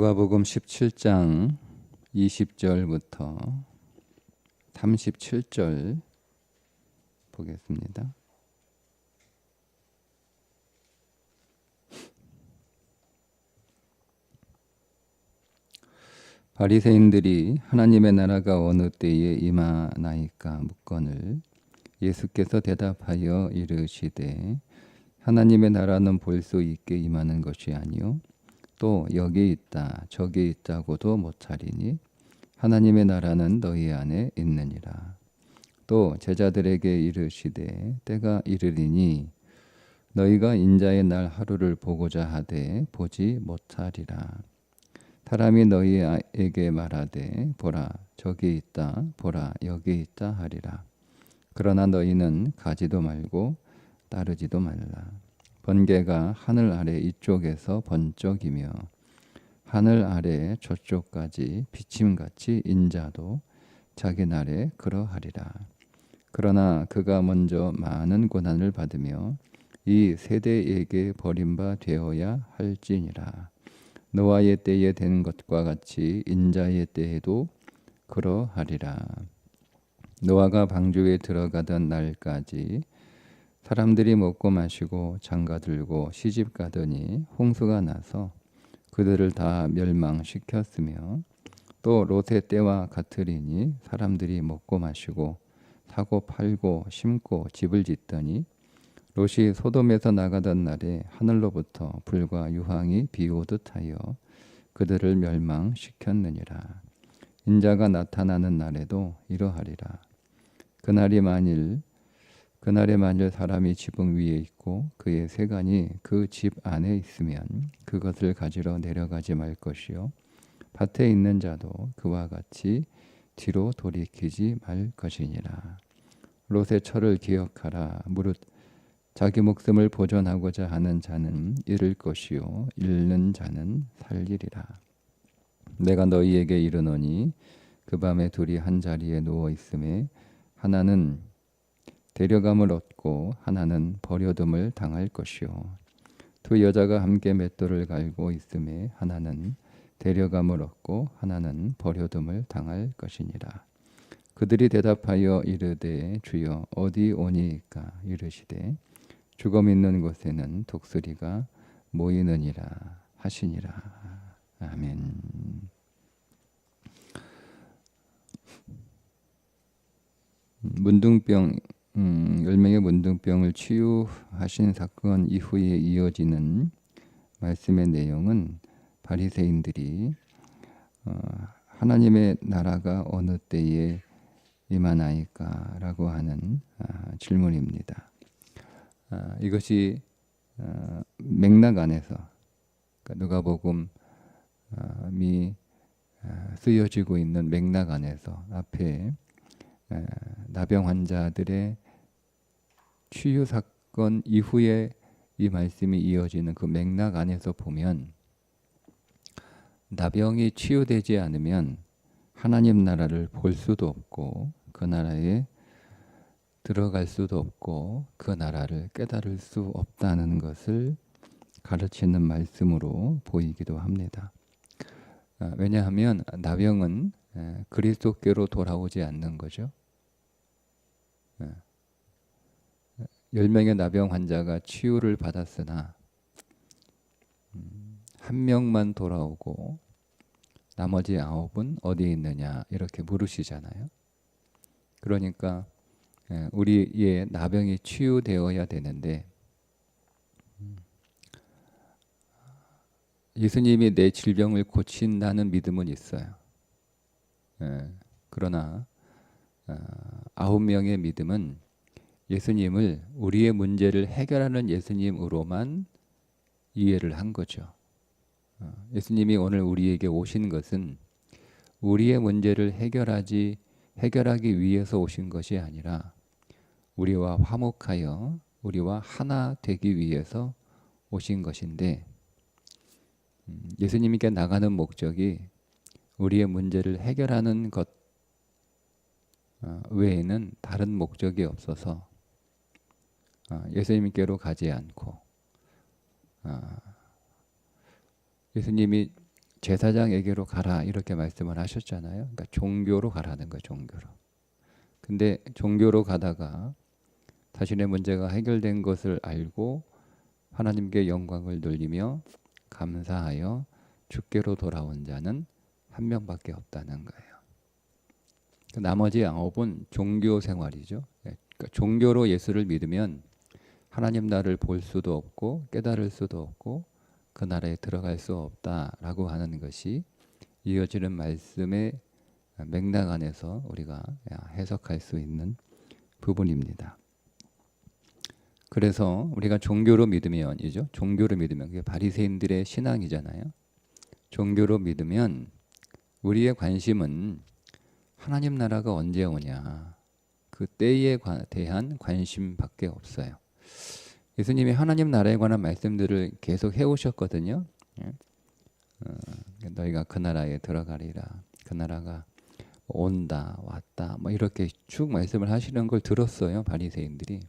누가복음 17장 20절부터 37절 보겠습니다. 바리새인들이 하나님의 나라가 어느 때에 임하나이까 묻거늘 예수께서 대답하여 이르시되 하나님의 나라는 볼 수 있게 임하는 것이 아니요 또 여기 있다 저기 있다고도 못하리니 하나님의 나라는 너희 안에 있느니라. 또 제자들에게 이르시되 때가 이르리니 너희가 인자의 날 하루를 보고자 하되 보지 못하리라. 사람이 너희에게 말하되 보라 저기 있다 보라 여기 있다 하리라. 그러나 너희는 가지도 말고 따르지도 말라. 번개가 하늘 아래 이쪽에서 번쩍이며 하늘 아래 저쪽까지 비침같이 인자도 자기 날에 그러하리라. 그러나 그가 먼저 많은 고난을 받으며 이 세대에게 버림바 되어야 할지니라. 노아의 때에 된 것과 같이 인자의 때에도 그러하리라. 노아가 방주에 들어가던 날까지 사람들이 먹고 마시고 장가들고 시집가더니 홍수가 나서 그들을 다 멸망시켰으며 또 롯의 때와 같으리니 사람들이 먹고 마시고 사고 팔고 심고 집을 짓더니 롯이 소돔에서 나가던 날에 하늘로부터 불과 유황이 비오듯 하여 그들을 멸망시켰느니라. 인자가 나타나는 날에도 이러하리라. 그날에 만일 사람이 지붕 위에 있고 그의 세간이 그 집 안에 있으면 그것을 가지러 내려가지 말 것이요 밭에 있는 자도 그와 같이 뒤로 돌이키지 말 것이니라. 롯의 철을 기억하라. 무릇 자기 목숨을 보존하고자 하는 자는 잃을 것이요 잃는 자는 살리리라. 내가 너희에게 이르노니 그 밤에 둘이 한 자리에 누워 있음에 하나는 데려감을 얻고 하나는 버려둠을 당할 것이요 두 여자가 함께 맷돌을 갈고 있음에 하나는 데려감을 얻고 하나는 버려둠을 당할 것이니라. 그들이 대답하여 이르되 주여 어디 오니이까? 이르시되 죽음 있는 곳에는 독수리가 모이느니라 하시니라. 아멘. 문둥병 10명의 문둥병을 치유하신 사건 이후에 이어지는 말씀의 내용은 바리새인들이 하나님의 나라가 어느 때에 임하나이까 라고 하는 질문입니다. 이것이 맥락 안에서 누가복음이 쓰여지고 있는 맥락 안에서 앞에 나병 환자들의 치유 사건 이후에 이 말씀이 이어지는 그 맥락 안에서 보면 나병이 치유되지 않으면 하나님 나라를 볼 수도 없고 그 나라에 들어갈 수도 없고 그 나라를 깨달을 수 없다는 것을 가르치는 말씀으로 보이기도 합니다. 왜냐하면 나병은 그리스도께로 돌아오지 않는 거죠. 10명의 나병 환자가 치유를 받았으나 한 명만 돌아오고 나머지 9은 어디 있느냐 이렇게 물으시잖아요. 그러니까 우리의 나병이 치유되어야 되는데 예수님이 내 질병을 고친다는 믿음은 있어요. 그러나 9명의 믿음은 예수님을 우리의 문제를 해결하는 예수님으로만 이해를 한 거죠. 예수님이 오늘 우리에게 오신 것은 우리의 문제를 해결하기 위해서 오신 것이 아니라 우리와 화목하여 우리와 하나 되기 위해서 오신 것인데 예수님께 나가는 목적이 우리의 문제를 해결하는 것 외에는 다른 목적이 없어서 예수님께로 가지 않고 예수님이 제사장에게로 가라 이렇게 말씀을 하셨잖아요. 그러니까 종교로 가라는 거예요. 종교로. 근데 종교로 가다가 자신의 문제가 해결된 것을 알고 하나님께 영광을 돌리며 감사하여 주께로 돌아온 자는 한 명밖에 없다는 거예요. 나머지 9은 종교 생활이죠. 그러니까 종교로 예수를 믿으면 하나님 나라를 볼 수도 없고 깨달을 수도 없고 그 나라에 들어갈 수 없다라고 하는 것이 이어지는 말씀의 맥락 안에서 우리가 해석할 수 있는 부분입니다. 그래서 우리가 종교로 믿으면이죠. 종교로 믿으면 그게 바리새인들의 신앙이잖아요. 종교로 믿으면 우리의 관심은 하나님 나라가 언제 오냐 그 때에 대한 관심밖에 없어요. 예수님이 하나님 나라에 관한 말씀들을 계속 해오셨거든요. 너희가 그 나라에 들어가리라. 그 나라가 온다 왔다 뭐 이렇게 쭉 말씀을 하시는 걸 들었어요. 바리새인들이.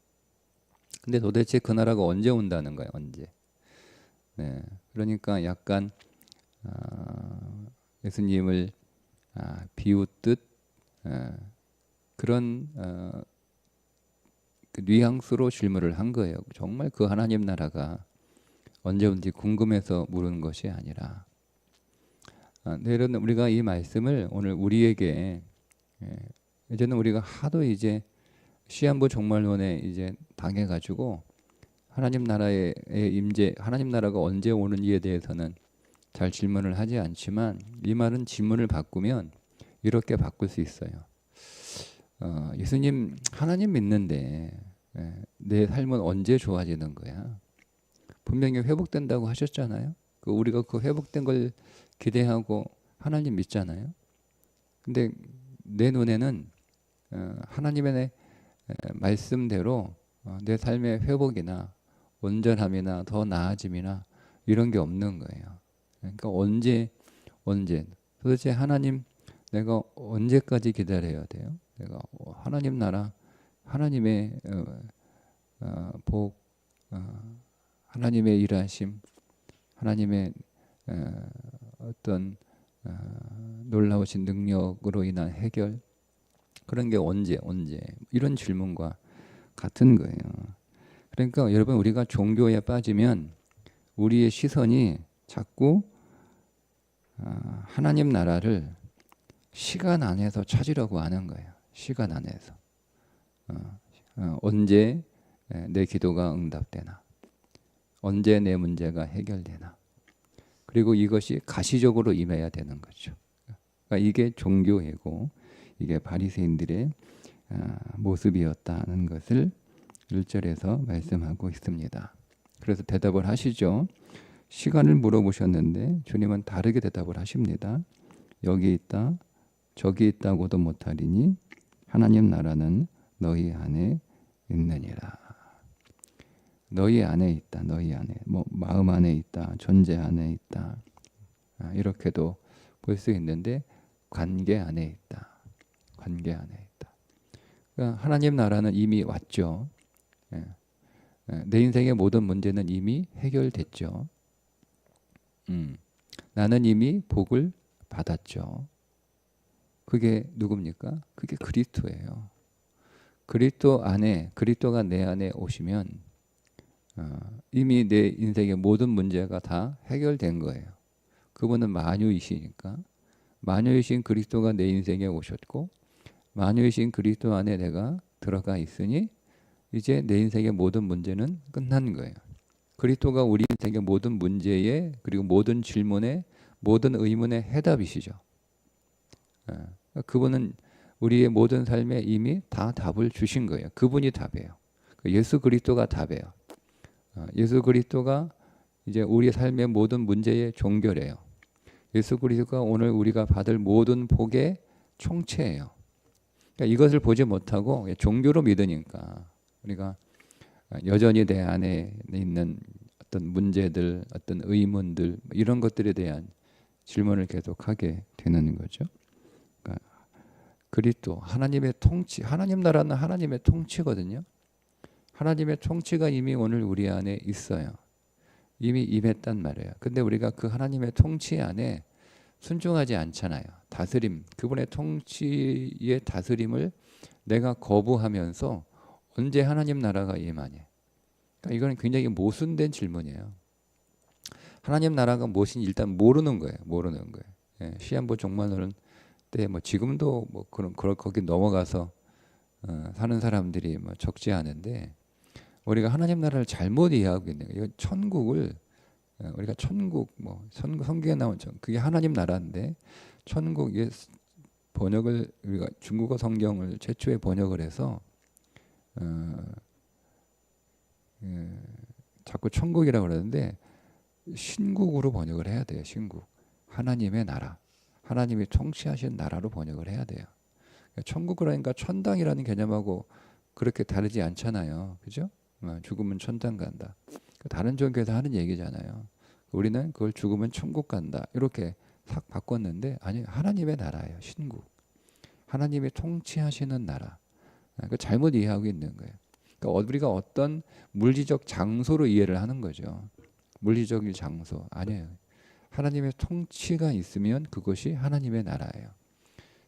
근데 도대체 그 나라가 언제 온다는 거예요. 언제. 네. 그러니까 약간 예수님을 비웃듯 그런 그 뉘앙스로 질문을 한 거예요. 정말 그 하나님 나라가 언제 온지 궁금해서 물은 것이 아니라. 네, 여러분 우리가 이 말씀을 오늘 우리에게 이제는 우리가 하도 이제 시한부 종말론에 이제 당해가지고 하나님 나라의 임재, 하나님 나라가 언제 오는지에 대해서는 잘 질문을 하지 않지만 이 말은 질문을 바꾸면 이렇게 바꿀 수 있어요. 예수님 하나님 믿는데 내 삶은 언제 좋아지는 거야? 분명히 회복된다고 하셨잖아요. 우리가 그 회복된 걸 기대하고 하나님 믿잖아요. 근데 내 눈에는 하나님의 말씀대로 내 삶의 회복이나 온전함이나 더 나아짐이나 이런 게 없는 거예요. 그러니까 언제 도대체 하나님 내가 언제까지 기다려야 돼요? 내가 하나님 나라 하나님의 복 하나님의 일하심 하나님의 어떤 놀라우신 능력으로 인한 해결 그런 게 언제 이런 질문과 같은 거예요. 그러니까 여러분 우리가 종교에 빠지면 우리의 시선이 자꾸 하나님 나라를 시간 안에서 찾으려고 하는 거예요. 시간 안에서 언제 내 기도가 응답되나 언제 내 문제가 해결되나 그리고 이것이 가시적으로 임해야 되는 거죠. 그러니까 이게 종교이고 이게 바리새인들의 모습이었다는 것을 1절에서 말씀하고 있습니다. 그래서 대답을 하시죠. 시간을 물어보셨는데 주님은 다르게 대답을 하십니다. 여기 있다 저기 있다고도 못하리니 하나님 나라는 너희 안에 있느니라. 너희 안에 있다. 너희 안에 뭐 마음 안에 있다. 존재 안에 있다. 이렇게도 볼 수 있는데 관계 안에 있다. 관계 안에 있다. 그러니까 하나님 나라는 이미 왔죠. 내 인생의 모든 문제는 이미 해결됐죠. 나는 이미 복을 받았죠. 그게 누굽니까? 그게 그리스도예요. 그리스도 안에 그리스도가 내 안에 오시면 이미 내 인생의 모든 문제가 다 해결된 거예요. 그분은 만유이시니까 만유이신 그리스도가 내 인생에 오셨고 만유이신 그리스도 안에 내가 들어가 있으니 이제 내 인생의 모든 문제는 끝난 거예요. 그리스도가 우리 인생의 모든 문제에 그리고 모든 질문에 모든 의문의 해답이시죠. 그분은 우리의 모든 삶에 이미 다 답을 주신 거예요. 그분이 답이에요. 예수 그리스도가 답이에요. 예수 그리스도가 이제 우리 삶의 모든 문제의 종결이에요. 예수 그리스도가 오늘 우리가 받을 모든 복의 총체예요. 그러니까 이것을 보지 못하고 종교로 믿으니까 우리가 여전히 내 안에 있는 어떤 문제들, 어떤 의문들 이런 것들에 대한 질문을 계속하게 되는 거죠. 그러니까 그리스도 하나님의 통치, 하나님 나라는 하나님의 통치거든요. 하나님의 통치가 이미 오늘 우리 안에 있어요. 이미 임했단 말이에요. 근데 우리가 그 하나님의 통치 안에 순종하지 않잖아요. 다스림, 그분의 통치의 다스림을 내가 거부하면서 언제 하나님 나라가 임하냐. 그러니까 이거는 굉장히 모순된 질문이에요. 하나님 나라가 무엇인지 일단 모르는 거예요. 모르는 거예요. 예, 시한부 종말론 때 뭐 지금도 뭐 그런 거기 넘어가서 사는 사람들이 뭐 적지 않은데 우리가 하나님 나라를 잘못 이해하고 있는 거예요. 이거 천국을 우리가 천국 뭐 성경에 나온 그게 하나님 나라인데 천국의 번역을 우리가 중국어 성경을 최초에 번역을 해서 자꾸 천국이라고 그러는데 신국으로 번역을 해야 돼요. 신국. 하나님의 나라. 하나님이 통치하신 나라로 번역을 해야 돼요. 천국 그러니까 천당이라는 개념하고 그렇게 다르지 않잖아요. 그죠? 죽으면 천당 간다. 다른 종교에서 하는 얘기잖아요. 우리는 그걸 죽으면 천국 간다. 이렇게 싹 바꿨는데 아니 하나님의 나라예요. 신국. 하나님이 통치하시는 나라. 그 잘못 이해하고 있는 거예요. 그러니까 우리가 어떤 물리적 장소로 이해를 하는 거죠. 물리적인 장소 아니에요. 하나님의 통치가 있으면 그것이 하나님의 나라예요.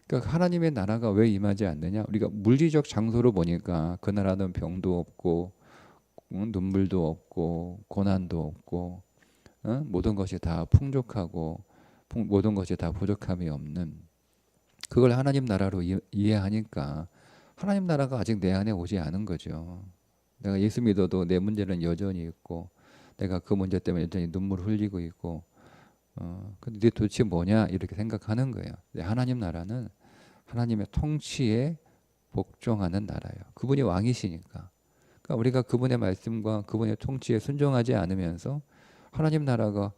그러니까 하나님의 나라가 왜 임하지 않느냐? 우리가 물리적 장소로 보니까 그 나라는 병도 없고 눈물도 없고 고난도 없고 모든 것이 다 풍족하고 모든 것이 다 부족함이 없는 그걸 하나님 나라로 이해하니까 하나님 나라가 아직 내 안에 오지 않은 거죠. 내가 예수 믿어도 내 문제는 여전히 있고 내가 그 문제 때문에 여전히 눈물을 흘리고 있고 근데 도대체 뭐냐 이렇게 생각하는 거예요. 하나님 나라는 하나님의 통치에 복종하는 나라예요. 그분이 왕이시니까. 그러니까 우리가 그분의 말씀과 그분의 통치에 순종하지 않으면서 하나님 나라가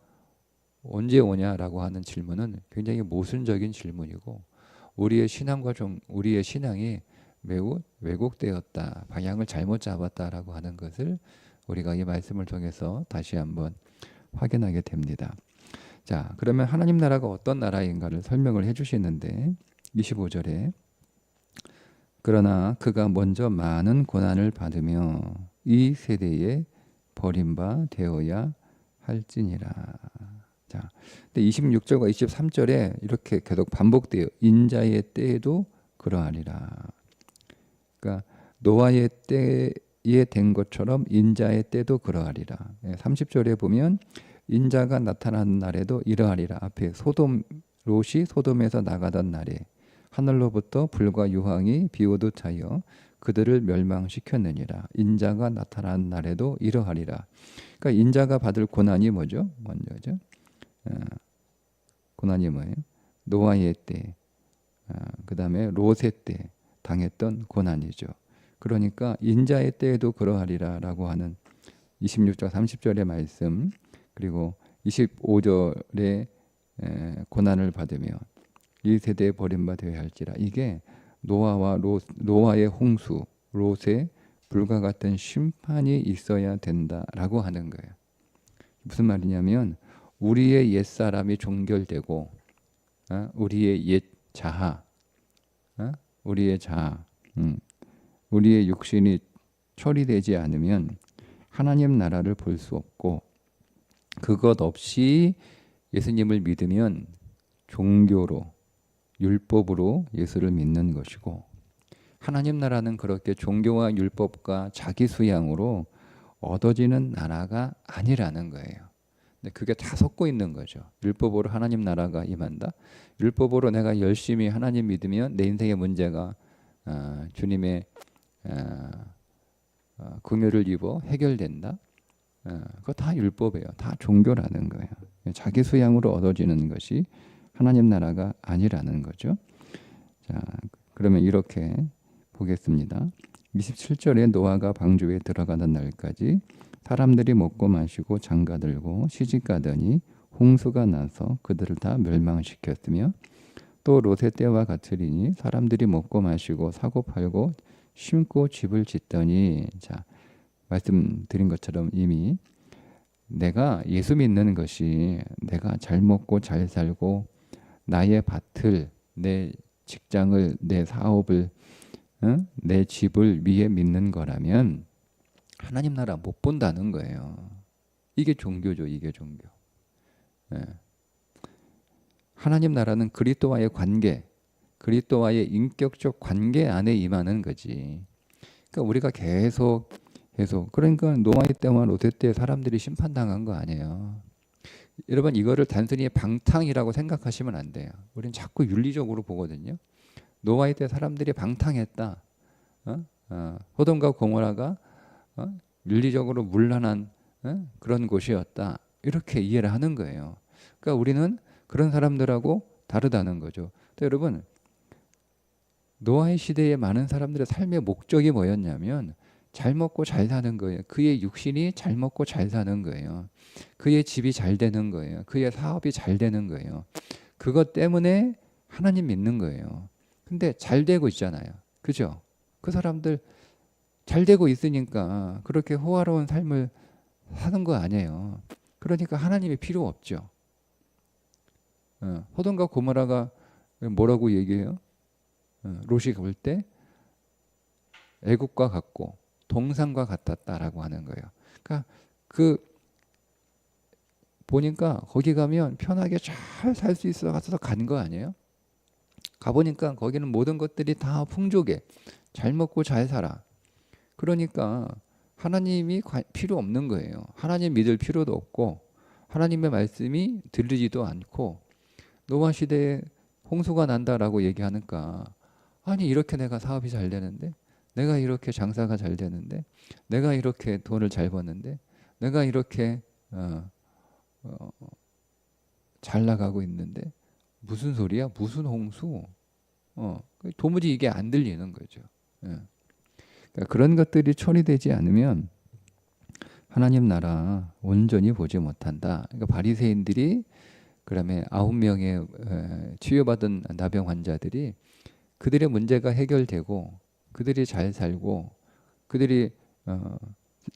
언제 오냐라고 하는 질문은 굉장히 모순적인 질문이고 우리의 신앙과 우리의 신앙이 매우 왜곡되었다. 방향을 잘못 잡았다라고 하는 것을 우리가 이 말씀을 통해서 다시 한번 확인하게 됩니다. 자, 그러면 하나님 나라가 어떤 나라인가를 설명을 해주시는데 25절에 그러나 그가 먼저 많은 고난을 받으며 이 세대에 버림바 되어야 할지니라. 자, 근데 26절과 23절에 이렇게 계속 반복돼요. 인자의 때에도 그러하리라. 그러니까 노아의 때에 된 것처럼 인자의 때도 그러하리라. 30절에 보면 인자가 나타난 날에도 이러하리라. 앞에 롯이 소돔에서 나가던 날에 하늘로부터 불과 유황이 비오듯 하여 그들을 멸망시켰느니라. 인자가 나타난 날에도 이러하리라. 그러니까 인자가 받을 고난이 뭐죠? 먼저죠. 고난이 뭐예요? 노아의 때, 그 다음에 롯의 때 당했던 고난이죠. 그러니까 인자의 때에도 그러하리라라고 하는 26절 30절의 말씀 그리고 25절에 고난을 받으며 이 세대에 버림받아야 할지라. 이게 노아의 홍수, 롯의 불과 같은 심판이 있어야 된다라고 하는 거예요. 무슨 말이냐면 우리의 옛사람이 종결되고 우리의 옛 자아, 우리의 육신이 처리되지 않으면 하나님 나라를 볼 수 없고 그것 없이 예수님을 믿으면 종교로 율법으로 예수를 믿는 것이고 하나님 나라는 그렇게 종교와 율법과 자기 수양으로 얻어지는 나라가 아니라는 거예요. 근데 그게 다 섞고 있는 거죠. 율법으로 하나님 나라가 임한다. 율법으로 내가 열심히 하나님 믿으면 내 인생의 문제가 주님의 긍휼을 입어 해결된다. 그거 다 율법이에요. 다 종교라는 거예요. 자기 수양으로 얻어지는 것이 하나님 나라가 아니라는 거죠. 자, 그러면 이렇게 보겠습니다. 27절에 노아가 방주에 들어가는 날까지 사람들이 먹고 마시고 장가들고 시집가더니 홍수가 나서 그들을 다 멸망시켰으며 또 롯의 때와 같으리니 사람들이 먹고 마시고 사고 팔고 심고 집을 짓더니 자 말씀드린 것처럼 이미 내가 예수 믿는 것이 내가 잘 먹고 잘 살고 나의 밭을 내 직장을 내 사업을 내 집을 위해 믿는 거라면 하나님 나라 못 본다는 거예요. 이게 종교죠. 이게 종교. 하나님 나라는 그리스도와의 관계, 그리스도와의 인격적 관계 안에 임하는 거지. 그러니까 우리가 계속 그러니까 노아의 때와 롯의 때 사람들이 심판당한 거 아니에요. 여러분 이거를 단순히 방탕이라고 생각하시면 안 돼요. 우리는 자꾸 윤리적으로 보거든요. 노아의 때 사람들이 방탕했다. 소돔과 고모라가 윤리적으로 문란한 그런 곳이었다. 이렇게 이해를 하는 거예요. 그러니까 우리는 그런 사람들하고 다르다는 거죠. 또 여러분 노아의 시대에 많은 사람들의 삶의 목적이 뭐였냐면 잘 먹고 잘 사는 거예요. 그의 육신이 잘 먹고 잘 사는 거예요. 그의 집이 잘 되는 거예요. 그의 사업이 잘 되는 거예요. 그것 때문에 하나님 믿는 거예요. 근데 잘 되고 있잖아요. 그죠? 그 사람들 잘 되고 있으니까 그렇게 호화로운 삶을 사는 거 아니에요. 그러니까 하나님이 필요 없죠. 소돔과 고모라가 뭐라고 얘기해요? 롯이 볼 때 애국과 같고 동산과 같았다라고 하는 거예요. 그러니까 그 보니까 거기 가면 편하게 잘 살 수 있어 가서 간 거 아니에요? 가보니까 거기는 모든 것들이 다 풍족해. 잘 먹고 잘 살아. 그러니까 하나님이 필요 없는 거예요. 하나님 믿을 필요도 없고 하나님의 말씀이 들리지도 않고 노아 시대에 홍수가 난다라고 얘기하니까 아니 이렇게 내가 사업이 잘 되는데 내가 이렇게 장사가 잘 되는데 내가 이렇게 돈을 잘 버는데 내가 이렇게 잘 나가고 있는데 무슨 소리야? 무슨 홍수? 도무지 이게 안 들리는 거죠. 그러니까 그런 것들이 처리되지 않으면 하나님 나라 온전히 보지 못한다. 그러니까 바리새인들이 그다음에 9명의 치유받은 나병 환자들이 그들의 문제가 해결되고 그들이 잘 살고 그들이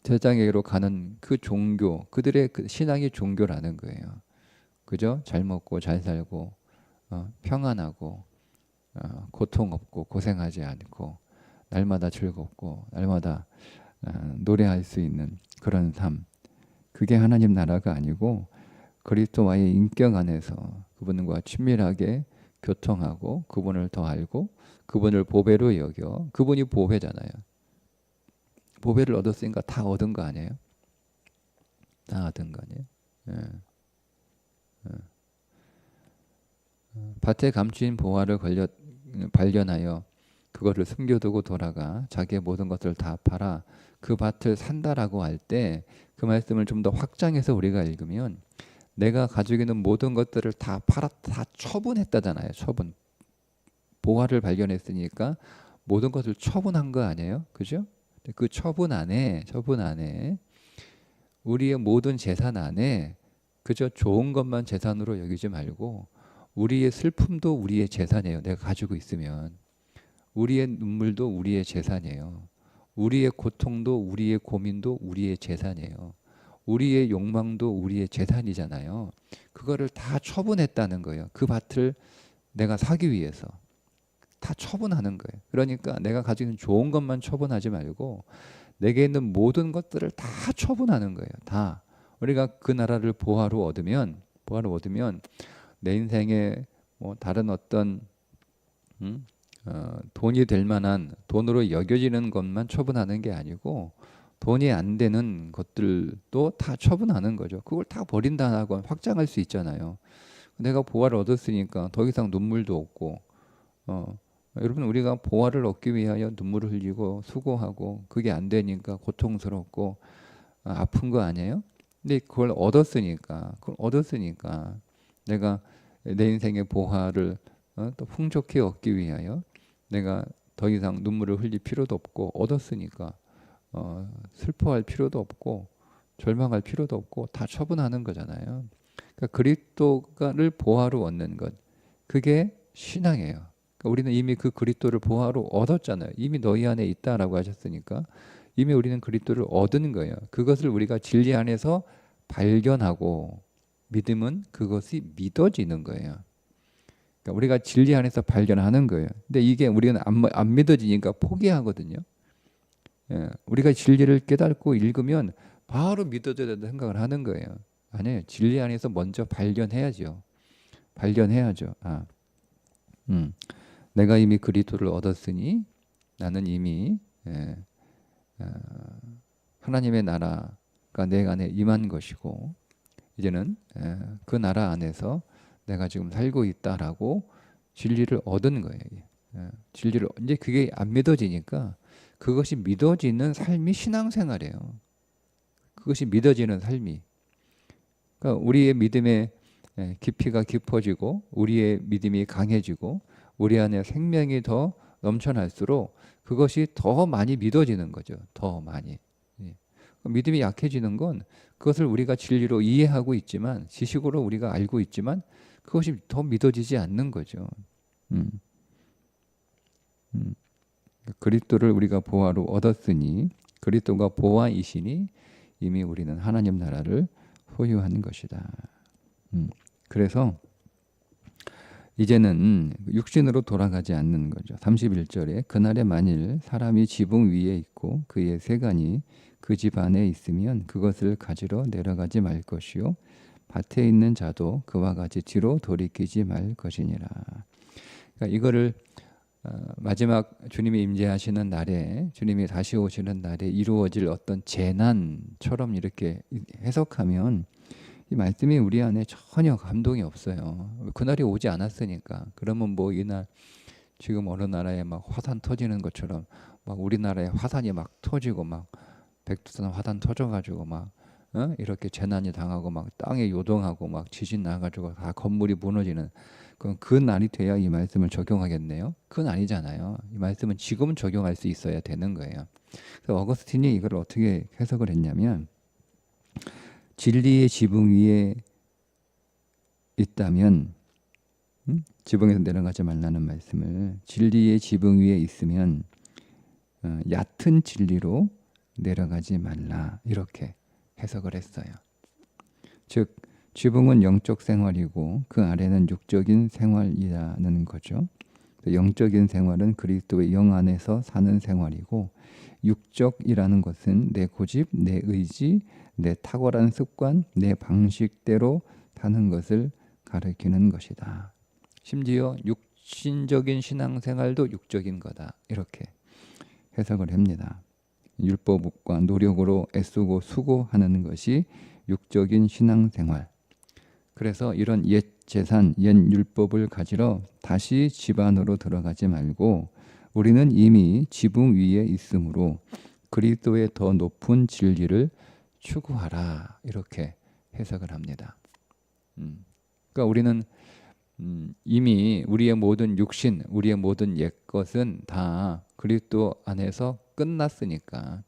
제자에게로 가는 그 종교, 그들의 그 신앙이 종교라는 거예요. 그죠? 잘 먹고 잘 살고 평안하고 고통 없고 고생하지 않고 날마다 즐겁고 날마다 노래할 수 있는 그런 삶. 그게 하나님 나라가 아니고 그리스도와의 인격 안에서 그분과 친밀하게 교통하고 그분을 더 알고 그분을 보배로 여겨. 그분이 보배잖아요. 보배를 얻었으니까 다 얻은 거 아니에요? 다 얻은 거 아니에요? 밭에 감추인 보화를 발견하여 그거를 숨겨두고 돌아가 자기의 모든 것을 다 팔아 그 밭을 산다라고 할 때 그 말씀을 좀 더 확장해서 우리가 읽으면 내가 가지고 있는 모든 것들을 다 팔아 다 처분했다잖아요. 처분. 보화를 발견했으니까 모든 것을 처분한 거 아니에요? 그죠? 그 처분 안에 우리의 모든 재산 안에 그저 좋은 것만 재산으로 여기지 말고 우리의 슬픔도 우리의 재산이에요. 내가 가지고 있으면 우리의 눈물도 우리의 재산이에요. 우리의 고통도 우리의 고민도 우리의 재산이에요. 우리의 욕망도 우리의 재산이잖아요. 그거를 다 처분했다는 거예요. 그 밭을 내가 사기 위해서 다 처분하는 거예요. 그러니까 내가 가지고 있는 좋은 것만 처분하지 말고 내게 있는 모든 것들을 다 처분하는 거예요. 다. 우리가 그 나라를 보화로 얻으면 내 인생에 뭐 다른 어떤 돈이 될 만한 돈으로 여겨지는 것만 처분하는 게 아니고 돈이 안 되는 것들도 다 처분하는 거죠. 그걸 다 버린다고 확장할 수 있잖아요. 내가 보화를 얻었으니까 더 이상 눈물도 없고 여러분 우리가 보화를 얻기 위하여 눈물을 흘리고 수고하고 그게 안 되니까 고통스럽고 아픈 거 아니에요? 근데 그걸 얻었으니까 내가 내 인생의 보화를 또 풍족히 얻기 위하여 내가 더 이상 눈물을 흘릴 필요도 없고 얻었으니까 슬퍼할 필요도 없고 절망할 필요도 없고 다 처분하는 거잖아요. 그러니까 그리스도를 보화로 얻는 것 그게 신앙이에요. 그러니까 우리는 이미 그 그리스도를 보화로 얻었잖아요. 이미 너희 안에 있다라고 하셨으니까 이미 우리는 그리스도를 얻은 거예요. 그것을 우리가 진리 안에서 발견하고 믿음은 그것이 믿어지는 거예요. 그러니까 우리가 진리 안에서 발견하는 거예요. 근데 이게 우리는 안 믿어지니까 포기하거든요. 우리가 진리를 깨닫고 읽으면 바로 믿어져야 된다 생각을 하는 거예요. 아니에요. 진리 안에서 먼저 발견해야죠. 발견해야죠. 내가 이미 그리스도를 얻었으니 나는 이미 하나님의 나라가 내 안에 임한 것이고 이제는 그 나라 안에서 내가 지금 살고 있다라고 진리를 얻은 거예요. 진리를 이제 그게 안 믿어지니까 그것이 믿어지는 삶이 신앙생활이에요. 그것이 믿어지는 삶이. 그러니까 우리의 믿음의 깊이가 깊어지고 우리의 믿음이 강해지고 우리 안에 생명이 더 넘쳐날수록 그것이 더 많이 믿어지는 거죠. 더 많이. 믿음이 약해지는 건 그것을 우리가 진리로 이해하고 있지만 지식으로 우리가 알고 있지만 그것이 더 믿어지지 않는 거죠. 그리스도를 우리가 보화로 얻었으니 그리스도가 보화이시니 이미 우리는 하나님 나라를 소유한 것이다. 그래서 이제는 육신으로 돌아가지 않는 거죠. 31절에 그날에 만일 사람이 지붕 위에 있고 그의 세간이 그 집 안에 있으면 그것을 가지러 내려가지 말 것이요 밭에 있는 자도 그와 같이 뒤로 돌이키지 말 것이니라. 그러니까 이거를 마지막 주님이 임재하시는 날에 주님이 다시 오시는 날에 이루어질 어떤 재난처럼 이렇게 해석하면 이 말씀이 우리 안에 전혀 감동이 없어요. 그날이 오지 않았으니까. 그러면 뭐 이날 지금 어느 나라에 막 화산 터지는 것처럼 막 우리나라에 화산이 막 터지고 막 백두산 화산 터져가지고 막 이렇게 재난이 당하고 막 땅에 요동하고 막 지진 나가지고 다 건물이 무너지는 그럼 그 날이 돼야 이 말씀을 적용하겠네요. 그건 아니잖아요. 이 말씀은 지금 적용할 수 있어야 되는 거예요. 그래서 어거스틴이 이걸 어떻게 해석을 했냐면 진리의 지붕 위에 있다면 지붕에서 내려가지 말라는 말씀을 진리의 지붕 위에 있으면 얕은 진리로 내려가지 말라 이렇게 해석을 했어요. 즉 지붕은 영적 생활이고 그 아래는 육적인 생활이라는 거죠. 영적인 생활은 그리스도의 영 안에서 사는 생활이고 육적이라는 것은 내 고집, 내 의지, 내 탁월한 습관, 내 방식대로 사는 것을 가리키는 것이다. 심지어 육신적인 신앙생활도 육적인 거다. 이렇게 해석을 합니다. 율법과 노력으로 애쓰고 수고하는 것이 육적인 신앙생활. 그래서 이런 옛 재산, 옛 율법을 가지러 다시 집 안으로 들어가지 말고 우리는 이미 지붕 위에 있으므로 그리스도의 더 높은 진리를 추구하라. 이렇게 해석을 합니다. 그러니까 우리는 이미 우리의 모든 육신, 우리의 모든 옛 것은 다 그리스도 안에서 끝났으니까,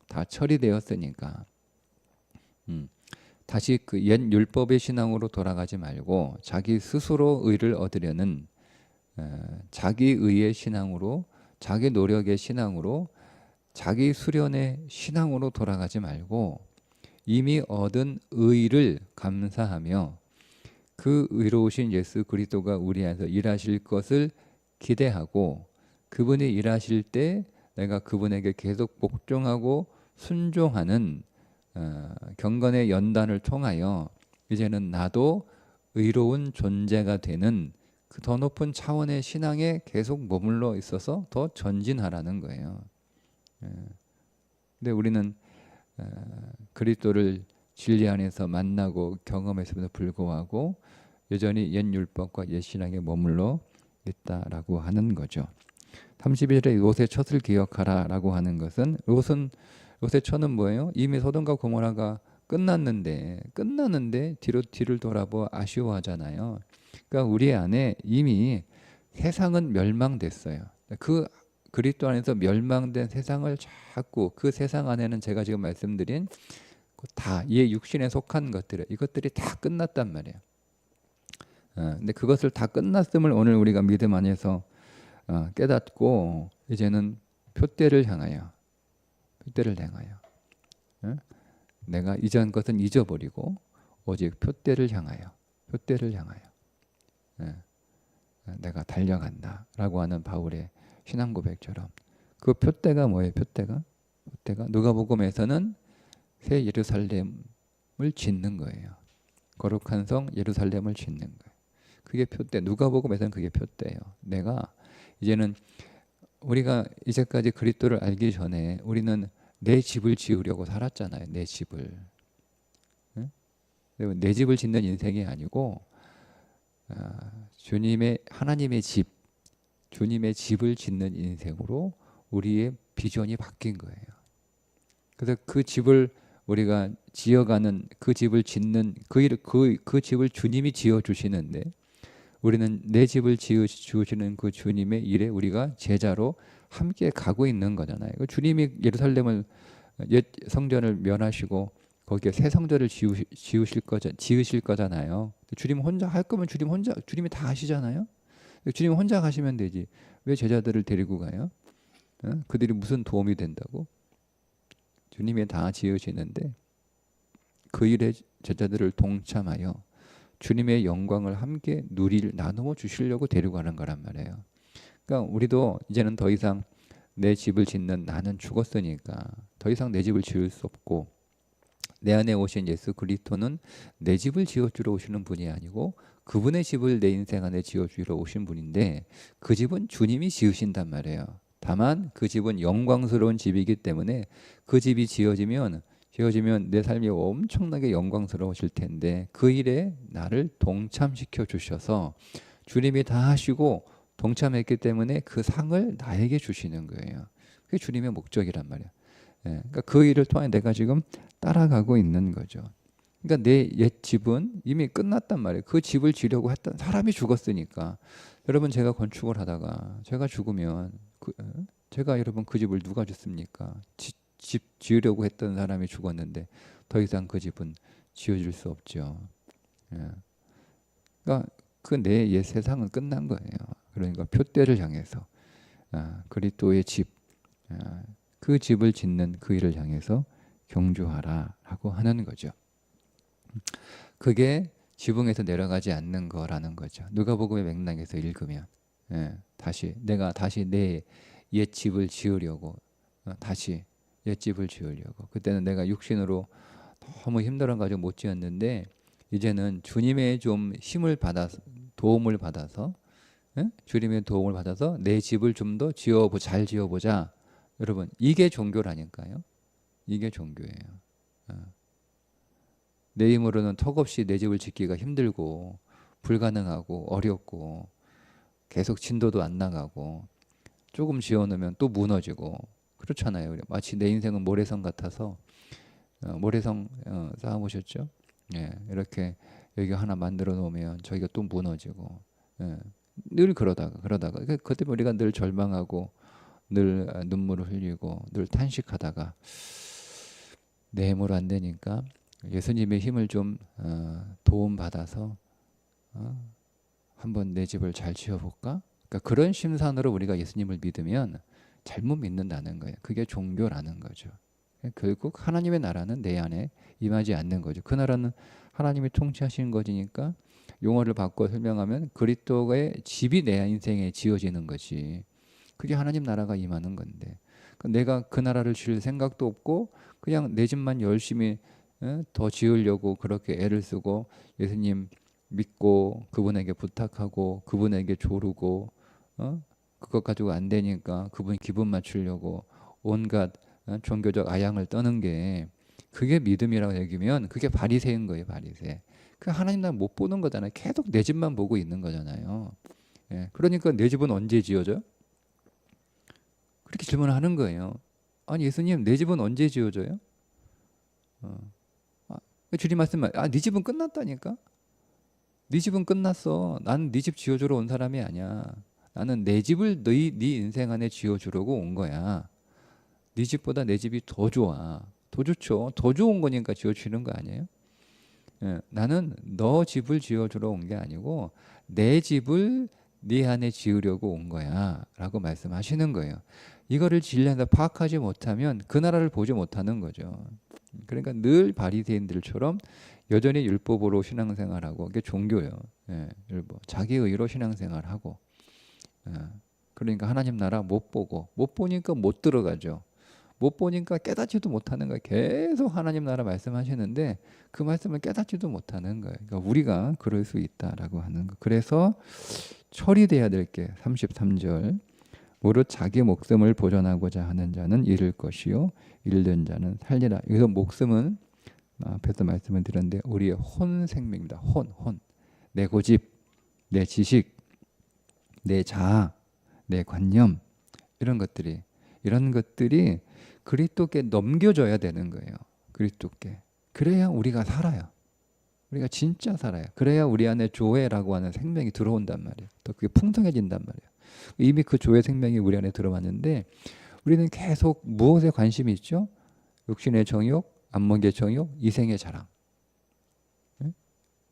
다 처리되었으니까 다시 그 옛 율법의 신앙으로 돌아가지 말고 자기 스스로 의를 얻으려는 자기 의의 신앙으로, 자기 노력의 신앙으로, 자기 수련의 신앙으로 돌아가지 말고 이미 얻은 의를 감사하며 그 의로우신 예수 그리스도가 우리 안에서 일하실 것을 기대하고 그분이 일하실 때 내가 그분에게 계속 복종하고 순종하는 경건의 연단을 통하여 이제는 나도 의로운 존재가 되는 그 더 높은 차원의 신앙에 계속 머물러 있어서 더 전진하라는 거예요. 근데 우리는 그리스도를 진리 안에서 만나고 경험했음에도 불구하고 여전히 옛 율법과 옛 신앙에 머물러 있다라고 하는 거죠. 31절에 롯의 첫 기억하라라고 하는 것은 롯의 첫은 뭐예요? 이미 소돔과 고모라가 끝났는데 뒤를 돌아보 아쉬워하잖아요. 그러니까 우리 안에 이미 세상은 멸망됐어요. 그 그리스도 안에서 멸망된 세상을 자꾸 그 세상 안에는 제가 지금 말씀드린 다 이 육신에 속한 이것들이 다 끝났단 말이에요. 근데 그것을 다 끝났음을 오늘 우리가 믿음 안에서 깨닫고 이제는 표대를 향하여 내가 이전 것은 잊어버리고 오직 표대를 향하여 내가 달려간다라고 하는 바울의 신앙 고백처럼 그 표대가 뭐예요? 표대가 누가복음에서는 새 예루살렘을 짓는 거예요. 거룩한 성 예루살렘을 짓는 거예요. 그게 표대. 누가복음에서는 그게 표대예요. 내가 이제는 우리가 이제까지 그리스도를 알기 전에 우리는 내 집을 지으려고 살았잖아요. 내 집을. 응? 내 집을 짓는 인생이 아니고 주님의 하나님의 집, 주님의 집을 짓는 인생으로 우리의 비전이 바뀐 거예요. 그래서 그 집을 우리가 지어가는 그 집을 짓는 그 집을 주님이 지어 주시는데 우리는 내 집을 지으시는 그 주님의 일에 우리가 제자로 함께 가고 있는 거잖아요. 주님이 예루살렘을 옛 성전을 면하시고 거기에 새 성전을 지으실 거잖아요. 주님 혼자 할 거면 주님이 다 하시잖아요. 주님 혼자 가시면 되지. 왜 제자들을 데리고 가요? 그들이 무슨 도움이 된다고? 주님이 다 지으시는데 그 일에 제자들을 동참하여 주님의 영광을 함께 나누어 주시려고 데리고 가는 거란 말이에요. 그러니까 우리도 이제는 더 이상 내 집을 짓는 나는 죽었으니까 더 이상 내 집을 지을 수 없고 내 안에 오신 예수 그리스도는 내 집을 지어주러 오시는 분이 아니고 그분의 집을 내 인생 안에 지어주러 오신 분인데 그 집은 주님이 지으신단 말이에요. 다만 그 집은 영광스러운 집이기 때문에 그 집이 지어지면 내 삶이 엄청나게 영광스러우실 텐데 그 일에 나를 동참시켜 주셔서 주님이 다 하시고 동참했기 때문에 그 상을 나에게 주시는 거예요. 그게 주님의 목적이란 말이에요. 그러니까 그 일을 통해 내가 지금 따라가고 있는 거죠. 그러니까 내 옛 집은 이미 끝났단 말이에요. 그 집을 지려고 했던 사람이 죽었으니까. 여러분 제가 건축을 하다가 제가 죽으면 제가 여러분 그 집을 누가 짓습니까? 집 지으려고 했던 사람이 죽었는데 더 이상 그 집은 지어줄 수 없죠. 그러니까 그 내 옛 세상은 끝난 거예요. 그러니까 표대를 향해서 그리스도의 집, 그 집을 짓는 그 일을 향해서 경주하라라고 하는 거죠. 그게 지붕에서 내려가지 않는 거라는 거죠. 누가복음의 맥락에서 읽으면 내가 다시 내 옛 집을 지으려고 다시 옛 집을 지으려고 그때는 내가 육신으로 너무 힘들어가지고 못 지었는데 이제는 주님의 좀 힘을 받아서 도움을 받아서 주님의 도움을 받아서 내 집을 좀 더 잘 지어보자. 여러분 이게 종교라니까요. 이게 종교예요. 내 힘으로는 턱없이 내 집을 짓기가 힘들고 불가능하고 어렵고 계속 진도도 안 나가고 조금 지어놓으면 또 무너지고 그렇잖아요. 마치 내 인생은 모래성 같아서 모래성 쌓아보셨죠? 이렇게 여기 하나 만들어 놓으면 저기가 또 무너지고 늘 그러다가 그것 때문에 우리가 늘 절망하고 늘 눈물을 흘리고 늘 탄식하다가 내 힘으로 안 되니까 예수님의 힘을 좀 도움받아서 한번 내 집을 잘 지어볼까? 그러니까 그런 심산으로 우리가 예수님을 믿으면 잘못 믿는다는 거예요. 그게 종교라는 거죠. 결국 하나님의 나라는 내 안에 임하지 않는 거죠. 그 나라는 하나님이 통치하시는 것이니까 용어를 바꿔 설명하면 그리스도의 집이 내 인생에 지어지는 거지. 그게 하나님 나라가 임하는 건데 내가 그 나라를 지을 생각도 없고 그냥 내 집만 열심히 더 지으려고 그렇게 애를 쓰고 예수님 믿고 그분에게 부탁하고 그분에게 조르고 그것 가지고 안 되니까 그분 기분 맞추려고 온갖 종교적 아양을 떠는 게 그게 믿음이라고 여기면 그게 바리새인 거예요. 바리새. 그 하나님 나라 못 보는 거잖아요. 계속 내 집만 보고 있는 거잖아요. 그러니까 내 집은 언제 지어져요? 그렇게 질문을 하는 거예요. 아니 예수님 내 집은 언제 지어져요? 주님 말씀은 네 집은 끝났다니까. 네 집은 끝났어. 나는 네 집 지어주러 온 사람이 아니야. 나는 내 집을 네 인생 안에 지어주려고 온 거야. 네 집보다 내 집이 더 좋아. 더 좋죠. 더 좋은 거니까 지어주는 거 아니에요? 나는 너 집을 지어주러 온 게 아니고 내 집을 네 안에 지으려고 온 거야 라고 말씀하시는 거예요. 이거를 진리에서 파악하지 못하면 그 나라를 보지 못하는 거죠. 그러니까 늘 바리새인들처럼 여전히 율법으로 신앙생활하고 그게 종교예요. 율법. 자기 의로 신앙생활하고 그러니까 하나님 나라 못 보니까 못 들어가죠. 못 보니까 깨닫지도 못하는 거예요. 계속 하나님 나라 말씀하시는데 그 말씀을 깨닫지도 못하는 거예요. 그러니까 우리가 그럴 수 있다라고 하는 거. 그래서 처리돼야 될 게 33절. 무릇 자기 목숨을 보존하고자 하는 자는 잃을 것이요 잃는 자는 살리라. 여기서 목숨은 앞에서 말씀을 드렸는데 우리의 혼 생명입니다. 혼. 내 고집, 내 지식, 내 자아, 내 관념 이런 것들이 그리스도께 넘겨줘야 되는 거예요. 그리스도께. 그래야 우리가 살아요. 우리가 진짜 살아요. 그래야 우리 안에 조회라고 하는 생명이 들어온단 말이에요. 또 그게 풍성해진단 말이에요. 이미 그 조회 생명이 우리 안에 들어왔는데 우리는 계속 무엇에 관심이 있죠? 육신의 정욕, 안목의 정욕, 이생의 자랑.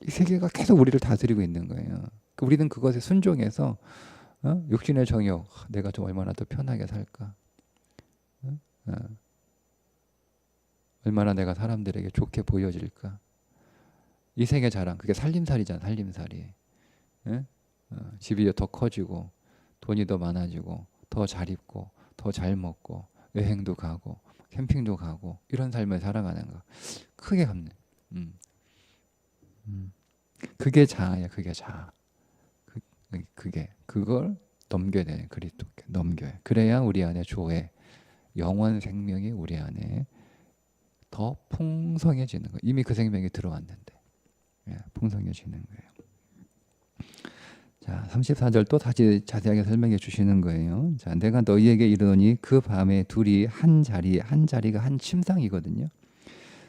이 세계가 계속 우리를 다스리고 있는 거예요. 우리는 그것에 순종해서 육신의 정욕, 내가 좀 얼마나 더 편하게 살까? 얼마나 내가 사람들에게 좋게 보여질까? 이생의 자랑, 그게 살림살이잖아, 살림살이. 집이 더 커지고 돈이 더 많아지고 더 잘 입고 더 잘 먹고 여행도 가고 캠핑도 가고 이런 삶을 살아가는 거 크게 갚는. 그게 자아야, 그게 자아. 그걸 넘겨야 돼. 그리스도께 넘겨야. 그래야 우리 안에 조회, 영원 생명이 우리 안에 더 풍성해지는 거예요. 이미 그 생명이 들어왔는데 풍성해지는 거예요. 자, 34절 또 다시 자세하게 설명해 주시는 거예요. 자, 내가 너희에게 이르노니 그 밤에 둘이 한 자리가 한 침상이거든요.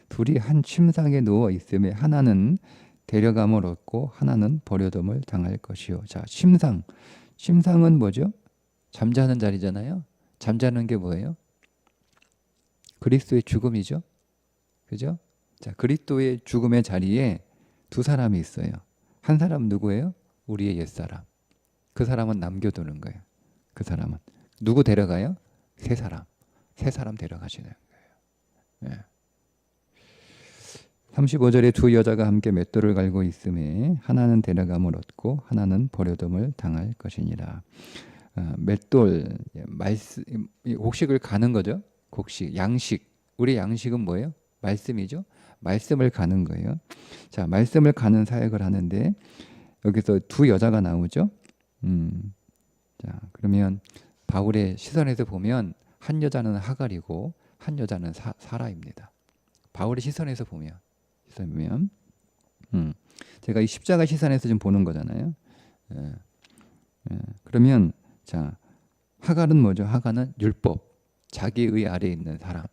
둘이 한 침상에 누워 있음에 하나는 데려감을 얻고 하나는 버려둠을 당할 것이요. 자, 침상은 뭐죠? 잠자는 자리잖아요. 잠자는 게 뭐예요? 그리스도의 죽음이죠. 그죠? 자, 그리스도의 죽음의 자리에 두 사람이 있어요. 한 사람 누구예요? 우리의 옛사람. 그 사람은 남겨두는 거예요. 그 사람은 누구 데려가요? 세 사람 데려가시는 거예요. 35절에 두 여자가 함께 맷돌을 갈고 있음에 하나는 데려감을 얻고 하나는 버려둠을 당할 것이니라. 맷돌, 곡식을 가는 거죠. 곡식, 양식. 우리 양식은 뭐예요? 말씀이죠. 말씀을 가는 거예요. 자, 말씀을 가는 사역을 하는데 여기서 두 여자가 나오죠. 자, 그러면 바울의 시선에서 보면 한 여자는 하갈이고 한 여자는 사라입니다. 바울의 시선에서 보면 제가 이 십자가 시선에서 좀 보는 거잖아요. 그러면 자, 하갈은 뭐죠? 하갈은 율법, 자기의 아래에 있는 사람.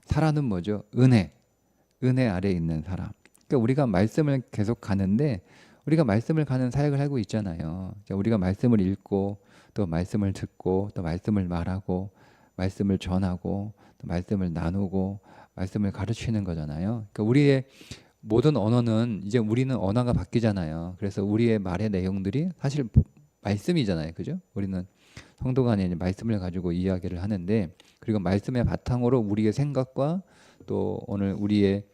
사라는 뭐죠? 은혜 아래에 있는 사람. 그러니까 우리가 말씀을 계속 가는데 우리가 말씀을 가는 사역을 하고 있잖아요. 우리가 말씀을 읽고 또 말씀을 듣고 또 말씀을 말하고 말씀을 전하고 또 말씀을 나누고 말씀을 가르치는 거잖아요. 그러니까 우리의 모든 언어는 이제 우리는 언어가 바뀌잖아요. 그래서 우리의 말의 내용들이 사실 말씀이잖아요. 그죠? 우리는 성도 간에 말씀을 가지고 이야기를 하는데 그리고 말씀의 바탕으로 우리의 생각과 또 오늘 우리의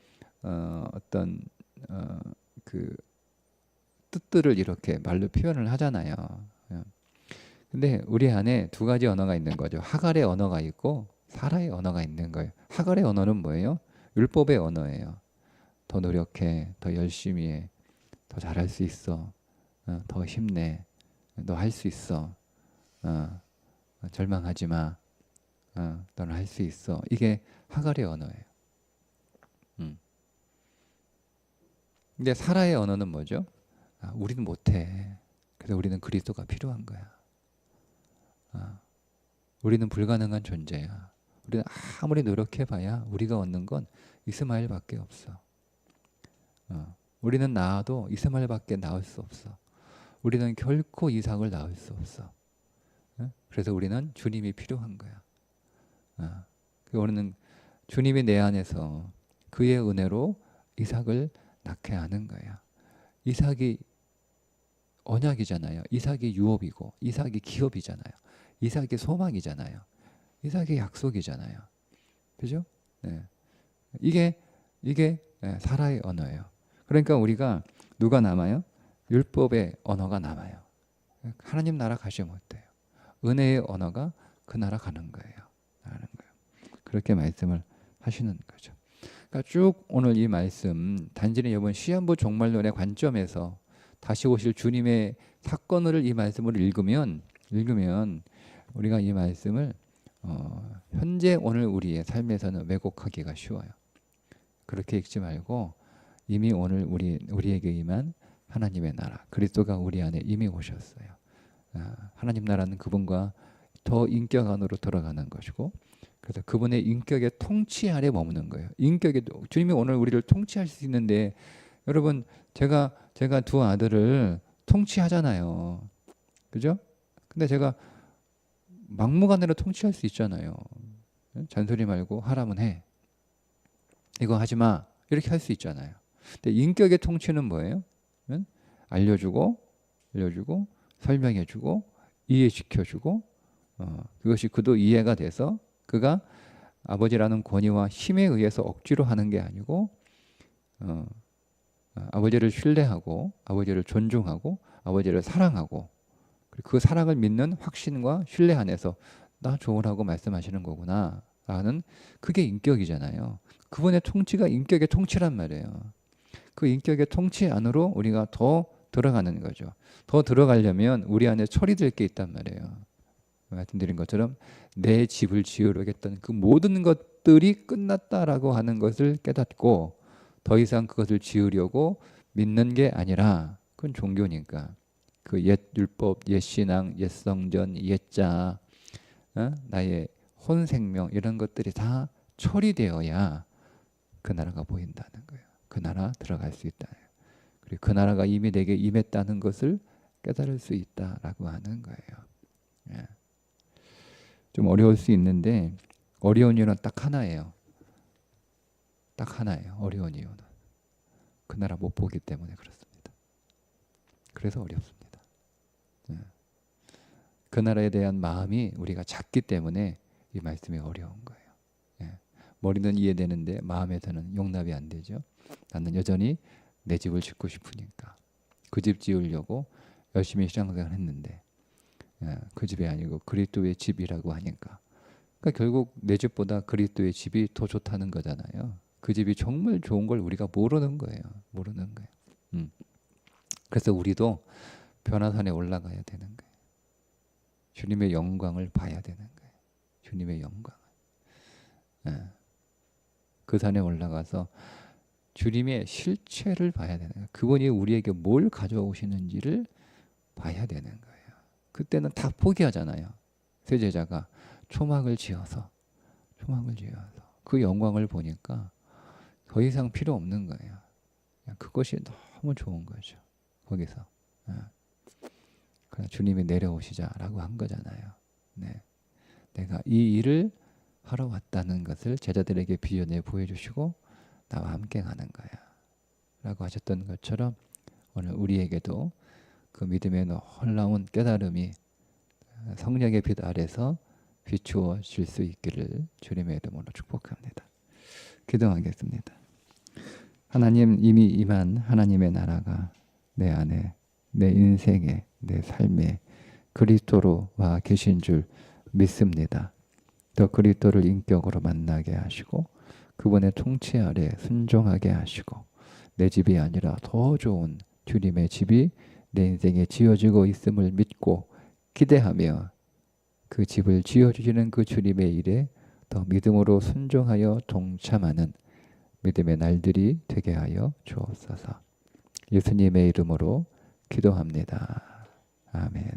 어떤 그 뜻들을 이렇게 말로 표현을 하잖아요. 근데 우리 안에 두 가지 언어가 있는 거죠. 하갈의 언어가 있고 사라의 언어가 있는 거예요. 하갈의 언어는 뭐예요? 율법의 언어예요. 더 노력해, 더 열심히 해, 더 잘할 수 있어, 더 힘내, 너 할 수 있어, 절망하지 마, 너는 할 수 있어. 이게 하갈의 언어예요. 근데 사라의 언어는 뭐죠? 우리는 못해. 그래서 우리는 그리스도가 필요한 거야. 우리는 불가능한 존재야. 우리는 아무리 노력해봐야 우리가 얻는 건 이스마엘밖에 없어. 우리는 낳아도 이스마엘밖에 낳을 수 없어. 우리는 결코 이삭을 낳을 수 없어. 그래서 우리는 주님이 필요한 거야. 우리는 주님이 내 안에서 그의 은혜로 이삭을 낳게 하는 거야. 이삭이 언약이잖아요. 이삭이 유업이고 이삭이 기업이잖아요. 이삭이 소망이잖아요. 이삭이 약속이잖아요. 그죠? 네. 이게 사라의 언어예요. 그러니까 우리가 누가 남아요? 율법의 언어가 남아요. 하나님 나라 가시면 어때요? 은혜의 언어가 그 나라 가는 거예요. 그렇게 말씀을 하시는 거죠. 그러니까 쭉 오늘 이 말씀 단지는 이번 시한부 종말론의 관점에서 다시 오실 주님의 사건을 이 말씀을 읽으면 우리가 이 말씀을 현재 오늘 우리의 삶에서는 왜곡하기가 쉬워요. 그렇게 읽지 말고 이미 오늘 우리에게 임한 하나님의 나라 그리스도가 우리 안에 이미 오셨어요. 하나님 나라는 그분과 더 인격 안으로 들어가는 것이고, 그래서 그분의 인격의 통치 아래 머무는 거예요. 인격의 주님이 오늘 우리를 통치할 수 있는데, 여러분 제가 두 아들을 통치하잖아요. 그죠? 근데 제가 막무가내로 통치할 수 있잖아요. 잔소리 말고 하라면 해. 이거 하지 마. 이렇게 할 수 있잖아요. 근데 인격의 통치는 뭐예요? 알려주고 설명해주고 이해시켜주고 그것이 그도 이해가 돼서 그가 아버지라는 권위와 힘에 의해서 억지로 하는 게 아니고 아버지를 신뢰하고 아버지를 존중하고 아버지를 사랑하고 그 사랑을 믿는 확신과 신뢰 안에서 나 좋으라고 말씀하시는 거구나 라는 그게 인격이잖아요. 그분의 통치가 인격의 통치란 말이에요. 그 인격의 통치 안으로 우리가 더 들어가는 거죠. 더 들어가려면 우리 안에 처리될 게 있단 말이에요. 말씀드린 것처럼 내 집을 지으려겠다는 그 모든 것들이 끝났다라고 하는 것을 깨닫고 더 이상 그것을 지으려고 믿는 게 아니라, 그건 종교니까 그 옛 율법, 옛 신앙, 옛 성전, 옛자, 나의 혼 생명 이런 것들이 다 처리되어야 그 나라가 보인다는 거예요. 그 나라 들어갈 수 있다. 그리고 그 나라가 이미 내게 임했다는 것을 깨달을 수 있다라고 하는 거예요. 예. 좀 어려울 수 있는데 어려운 이유는 딱 하나예요. 딱 하나예요. 어려운 이유는 그 나라 못 보기 때문에 그렇습니다. 그래서 어렵습니다. 예. 그 나라에 대한 마음이 우리가 작기 때문에 이 말씀이 어려운 거예요. 예. 머리는 이해되는데 마음에서는 용납이 안 되죠. 나는 여전히 내 집을 짓고 싶으니까 그 집 지으려고 열심히 신앙생활을 했는데 그 집이 아니고 그리스도의 집이라고 하니까, 그러니까 결국 내 집보다 그리스도의 집이 더 좋다는 거잖아요. 그 집이 정말 좋은 걸 우리가 모르는 거예요. 그래서 우리도 변화산에 올라가야 되는 거예요. 주님의 영광을 봐야 되는 거예요. 주님의 영광을. 그 산에 올라가서 주님의 실체를 봐야 되는 거예요. 그분이 우리에게 뭘 가져오시는지를 봐야 되는 거예요. 그때는 다 포기하잖아요. 세 제자가 초막을 지어서 그 영광을 보니까 더 이상 필요 없는 거예요. 그것이 너무 좋은 거죠. 거기서 그냥 주님이 내려오시자라고 한 거잖아요. 네. 내가 이 일을 하러 왔다는 것을 제자들에게 비전해 보여주시고 나와 함께 가는 거야 라고 하셨던 것처럼 오늘 우리에게도 그 믿음의 놀라운 깨달음이 성령의 빛 아래서 비추어질 수 있기를 주님의 이름으로 축복합니다. 기도하겠습니다. 하나님, 이미 임한 하나님의 나라가 내 안에, 내 인생에, 내 삶에 그리스도로 와 계신 줄 믿습니다. 더 그리스도를 인격으로 만나게 하시고 그분의 통치 아래 순종하게 하시고 내 집이 아니라 더 좋은 주님의 집이 내 인생에 지어지고 있음을 믿고 기대하며 그 집을 지어주시는 그 주님의 일에 더 믿음으로 순종하여 동참하는 믿음의 날들이 되게 하여 주옵소서. 예수님의 이름으로 기도합니다. 아멘.